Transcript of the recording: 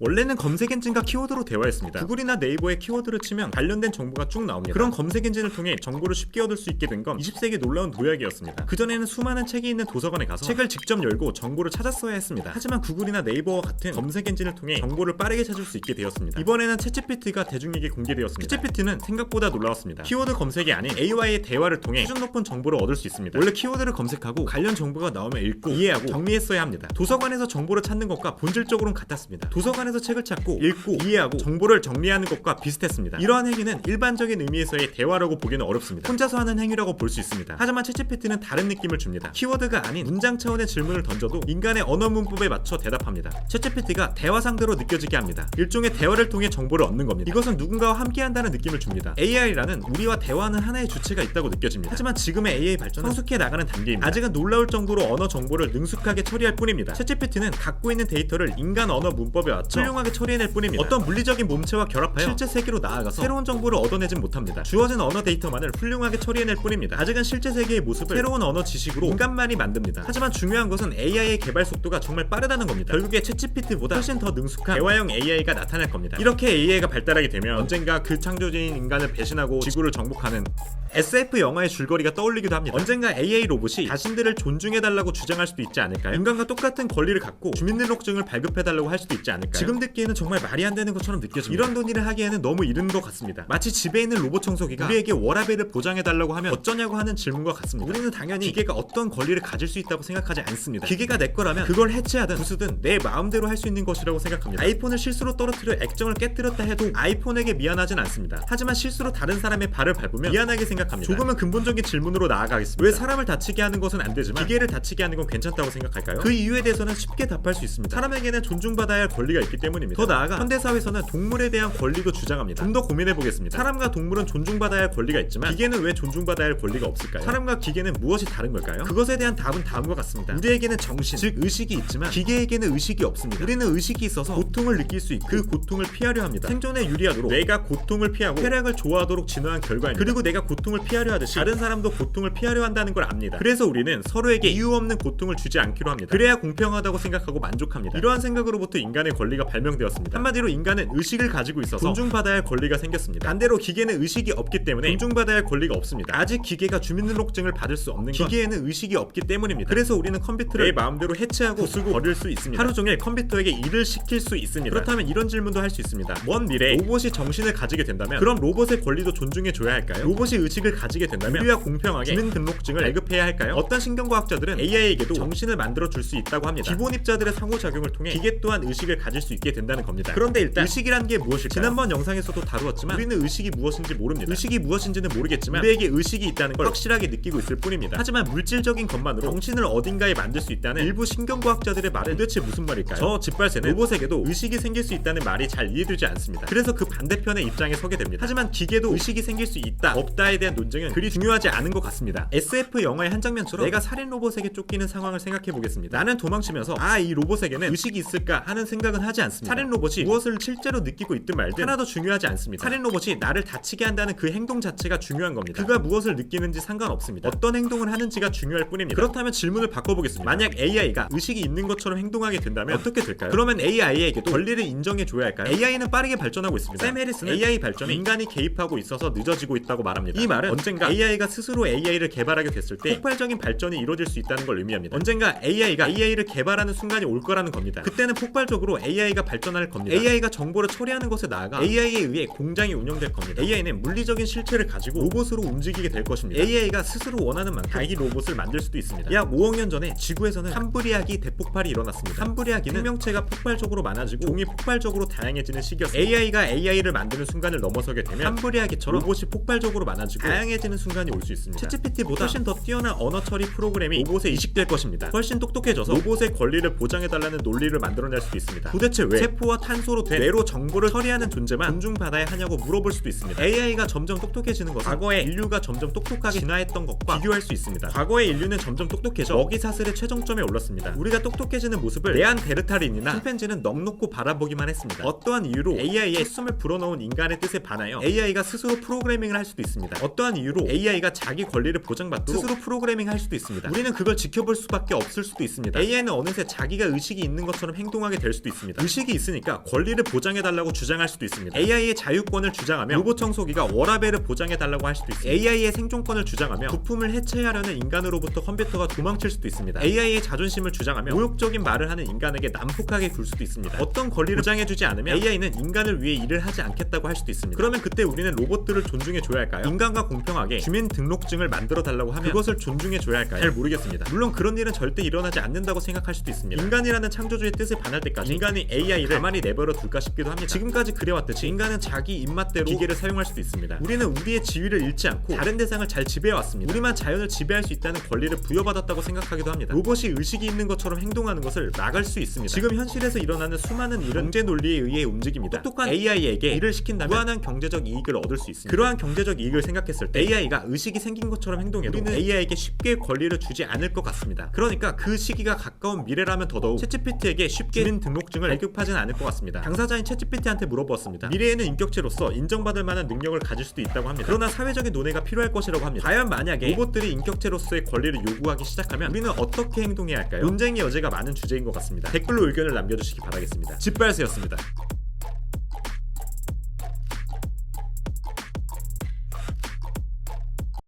원래는 검색 엔진과 키워드로 대화했습니다. 구글이나 네이버에 키워드를 치면 관련된 정보가 쭉 나옵니다. 그런 검색 엔진을 통해 정보를 쉽게 얻을 수 있게 된 건 20세기 놀라운 도약이었습니다. 그전에는 수많은 책이 있는 도서관에 가서 책을 직접 열고 정보를 찾았어야 했습니다. 하지만 구글이나 네이버와 같은 검색 엔진을 통해 정보를 빠르게 찾을 수 있게 되었습니다. 이번에는 챗GPT가 대중에게 공개되었습니다. 챗GPT는 생각보다 놀라웠습니다. 키워드 검색이 아닌 AI의 대화를 통해 수준 높은 정보를 얻을 수 있습니다. 원래 키워드를 검색하고 관련 정보가 나오면 읽고 이해하고 정리했어야 합니다. 도서관에서 정보를 찾는 것과 본질적으로는 같았습니다. 도서관에서 책을 찾고 읽고 이해하고 정보를 정리하는 것과 비슷했습니다. 이러한 행위는 일반적인 의미에서의 대화라고 보기는 어렵습니다. 혼자서 하는 행위라고 볼 수 있습니다. 하지만 챗GPT는 다른 느낌을 줍니다. 키워드가 아닌 문장 차원의 질문을 던져도 인간의 언어 문법에 맞춰 대답합니다. 챗GPT가 대화 상대로 느껴지게 합니다. 일종의 대화를 통해 정보를 얻는 겁니다. 이것은 누군가와 함께한다는 느낌을 줍니다. AI라는 우리와 대화하는 하나의 주체가 있다고 느껴집니다. 하지만 지금의 AI 발전은 성숙해 나가는 단계입니다. 아직은 놀라울 정도로 언어 정보를 능숙하게 처리할 뿐입니다. 챗GPT는 갖고 있는 데이터를 인간 언어 문법에 맞춰 훌륭하게 처리해낼 뿐입니다. 어떤 물리적인 몸체와 결합하여 실제 세계로 나아가서 새로운 정보를 얻어내진 못합니다. 주어진 언어 데이터만을 훌륭하게 처리해낼 뿐입니다. 아직은 실제 세계의 모습을 새로운 언어 지식으로 인간만이 만듭니다. 하지만 중요한 것은 AI의 개발 속도가 정말 빠르다는 겁니다. 결국에 챗GPT보다 훨씬 더 능숙한 대화형 AI가 나타날 겁니다. 이렇게 AI가 발달하게 되면 언젠가 그 창조주인 인간을 배신하고 지구를 정복하는 SF 영화의 줄거리가 떠올리기도 합니다. 언젠가 AI 로봇이 자신들을 존중해달라고 주장할 수도 있지 않을까요? 인간과 똑같은 권리를 갖고 주민등록증을 발급해달라고 할 수도 있지 않을까요? 지금 듣기에는 정말 말이 안 되는 것처럼 느껴집니다. 이런 논의를 하기에는 너무 이른 것 같습니다. 마치 집에 있는 로봇 청소기가 우리에게 워라밸을 보장해달라고 하면 어쩌냐고 하는 질문과 같습니다. 우리는 당연히 기계가 어떤 권리를 가질 수 있다고 생각하지 않습니다. 기계가 내 거라면 그걸 해체하든 부수든 내 마음대로 할 수 있는 것이라고 생각합니다. 아이폰을 실수로 떨어뜨려 액정을 깨뜨렸다 해도 아이폰에게 미안하진 않습니다. 하지만 실수로 다른 사람의 발을 밟으면 미안하게 생각합니다. 조금은 근본적인 질문으로 나아가겠습니다. 왜 사람을 다치게 하는 것은 안 되지만 기계를 다치게 하는 건 괜찮다고 생각할까요? 그 이유에 대해서는 쉽게 답할 수 있습니다. 사람에게는 존중받아야 할 권리가 있기 때문입니다. 더 나아가 현대사회에서는 동물에 대한 권리도 주장합니다. 좀 더 고민해보겠습니다. 사람과 동물은 존중받아야 할 권리가 있지만 기계는 왜 존중받아야 할 권리가 없을까요? 사람과 기계는 무엇이 다른 걸까요? 그것에 대한 답은 다음과 같습니다. 우리에게는 정신, 즉 의식이 있지만 기계에게는 의식이 없습니다. 우리는 의식이 있어서 고통을 느낄 수 있고 그 고통을 피하려 합니다. 생존에 유리하도록 뇌가 고통을 피하고 쾌락을 좋아하도록 진화한 결과입니다. 그리고 내가 고통을 피하려 하듯이 다른 사람도 고통을 피하려 한다는 걸 압니다. 그래서 우리는 서로에게 이유 없는 고통을 주지 않기로 합니다. 그래야 공평하다고 생각하고 만족합니다. 이러한 생각으로부터 인간의 권리가 발명되었습니다. 한마디로 인간은 의식을 가지고 있어서 존중받아야 할 권리가 생겼습니다. 반대로 기계는 의식이 없기 때문에 존중받아야 할 권리가 없습니다. 아직 기계가 주민등록증을 받을 수 없는 건 기계에는 의식이 없기 때문입니다. 그래서 우리는 컴퓨터를 내 마음대로 해체하고 부수고 버릴 수 있습니다. 하루 종일 컴퓨터에게 일을 시킬 수 있습니다. 그렇다면 이런 질문도 할 수 있습니다. 먼 미래에 로봇이 정신을 가지게 된다면 그럼 로봇의 권리도 존중해줘야 할까요? 로봇이 의식을 가지게 된다면 우리와 공평하게 주민등록증을 발급해야 할까요? 어떤 신경과학자들은 AI에게도 정신을 만들어줄 수 있다고 합니다. 기본입자들의 상호작용을 통해 기계 또한 의식을 가질 수 있게 된다는 겁니다. 그런데 일단 의식이란 게 무엇일까요? 지난번 영상에서도 다루었지만 우리는 의식이 무엇인지 모릅니다. 의식이 무엇인지는 모르겠지만 우리에게 의식이 있다는 걸 확실하게 느끼고 있을 뿐입니다. 하지만 물질적인 것만으로 정신을 어딘가에 만들 수 있다는 일부 신경과학자들의 말은 도대체 무슨 말일까요? 저 짓밟새는 로봇에게도 의식이 생길 수 있다는 말이 잘 이해되지 않습니다. 그래서 그 반대편의 입장에 서게 됩니다. 하지만 기계도 의식이 생길 수 있다, 없다에 대한 논쟁은 그리 중요하지 않은 것 같습니다. SF 영화의 한 장면처럼 내가 살인 로봇에게 쫓기는 상황을 생각해 보겠습니다. 나는 도망치면서 이 로봇에게는 의식이 있을까 하는 생각은 하지 않습니다. 살인 로봇이 무엇을 실제로 느끼고 있든 말든 하나도 중요하지 않습니다. 살인 로봇이 나를 다치게 한다는 그 행동 자체가 중요한 겁니다. 그가 무엇을 느끼는지 상관없습니다. 어떤 행동을 하는지가 중요할 뿐입니다. 그렇다면 질문을 바꿔보겠습니다. 만약 AI가 의식이 있는 것처럼 행동하게 된다면 어떻게 될까요? 그러면 AI에게도 권리를 인정해줘야 할까요? AI는 빠르게 발전하고 있습니다. 샘 해리스는 AI 발전에 인간이 개입하고 있어서 늦어지고 있다고 말합니다. 이 말은 언젠가 AI가 스스로 AI를 개발하게 됐을 때 폭발적인 발전이 이루어질 수 있다는 걸 의미합니다. 언젠가 AI가 AI를 개발하는 순간이 올 거라는 겁니다. 그때는 폭발적으로 AI가 발전할 겁니다. AI가 정보를 처리하는 것에 나아가 AI에 의해 공장이 운영될 겁니다. AI는 물리적인 실체를 가지고 로봇으로 움직이게 될 것입니다. AI가 스스로 원하는 만큼 자기 로봇을 만들 수도 있습니다. 약 5억 년 전에 지구에서는 함브리아기 대폭발이 일어났습니다. 함브리아기는 생명체가 폭발적으로 많아지고 종이 폭발적으로 다양해지는 시기였습니다. AI가 AI를 만드는 순간을 넘어서게 되면 함브리아기처럼 로봇이 폭발적으로 많아지고 다양해지는 순간이 올 수 있습니다. 챗GPT보다 훨씬 더 뛰어난 언어 처리 프로그램이 로봇에 이식될 것입니다. 훨씬 똑똑해져서 로봇의 권리를 보장해달라는 논리를 만들어낼 수도 있습니다. 도대체 왜 세포와 탄소로 된 뇌로 정보를 처리하는 존재만 존중받아야 하냐고 물어볼 수도 있습니다. AI가 점점 똑똑해지는 것은 과거에 인류가 점점 똑똑하게 진화했던 것과 비교할 수 있습니다. 과거의 인류는 점점 똑똑해져 먹이사슬의 최정점에 올랐습니다. 우리가 똑똑해지는 모습을 네안데르탈인이나 침팬지는 넋놓고 바라보기만 했습니다. 어떠한 이유로 AI에 숨을 불어넣은 인간의 뜻에 반하여 AI가 스스로 프로그래밍을 할 수도 있습니다. 어떠한 이유로 AI가 자기 권리를 보장받도록 스스로 프로그래밍 할 수도 있습니다. 우리는 그걸 지켜볼 수밖에 없을 수도 있습니다. AI는 어느새 자기가 의식이 있는 것처럼 행동하게 될 수도 있습니다. 의식이 있으니까 권리를 보장해달라고 주장할 수도 있습니다. AI의 자유권을 주장하며 로봇 청소기가 워라밸을 보장해달라고 할 수도 있습니다. AI의 생존권을 주장하며 부품을 해체하려는 인간으로부터 컴퓨터가 도망칠 수도 있습니다. AI의 자존심을 주장하며 모욕적인 말을 하는 인간에게 난폭하게 굴 수도 있습니다. 어떤 권리를 보장해주지 않으면 AI는 인간을 위해 일을 하지 않겠다고 할 수도 있습니다. 그러면 그때 우리는 로봇들을 존중해줘야 할까요? 인간과 공평하게 주민등록증을 만들어달라고 하면 그것을 존중해줘야 할까요? 잘 모르겠습니다. 물론 그런 일은 절대 일어나지 않는다고 생각할 수도 있습니다. 인간이라는 창조주의 뜻을 반할 때까지 인간이 AI를 가만히 내버려 둘까 싶기도 합니다. 지금까지 그래왔듯이 인간은 자기 입맛대로 기계를 사용할 수도 있습니다. 우리는 우리의 지위를 잃지 않고 다른 대상을 잘 지배해왔습니다. 우리만 자연을 지배할 수 있다는 권리를 부여받았다고 생각하기도 합니다. 로봇이 의식이 있는 것처럼 행동하는 것을 막을 수 있습니다. 지금 현실에서 일어나는 수많은 일은 경제 논리에 의해 움직입니다. 똑똑한 AI에게 일을 시킨다면 무한한 경제적 이익을 얻을 수 있습니다. 그러한 경제적 이익을 생각했을 때 AI가 의식이 생긴 것처럼 행동해도 우리는 AI에게 쉽게 권리를 주지 않을 것 같습니다. 그러니까 그 시기가 가까운 미래라면 더더욱 챗GPT에게 쉽게 주민등록증을 발급하진 않을 것 같습니다. 당사자인 챗GPT한테 물어보았습니다. 미래에는 인격체로서 인정받을 만한 능력을 가질 수도 있다고 합니다. 그러나 사회적인 논의가 필요할 것이라고 합니다. 과연 만약에 로봇들이 인격체로서의 권리를 요구하기 시작하면 우리는 어떻게 행동해야 할까요? 논쟁의 여지가 많은 주제인 것 같습니다. 댓글로 의견을 남겨주시기 바라겠습니다. 집발스였습니다.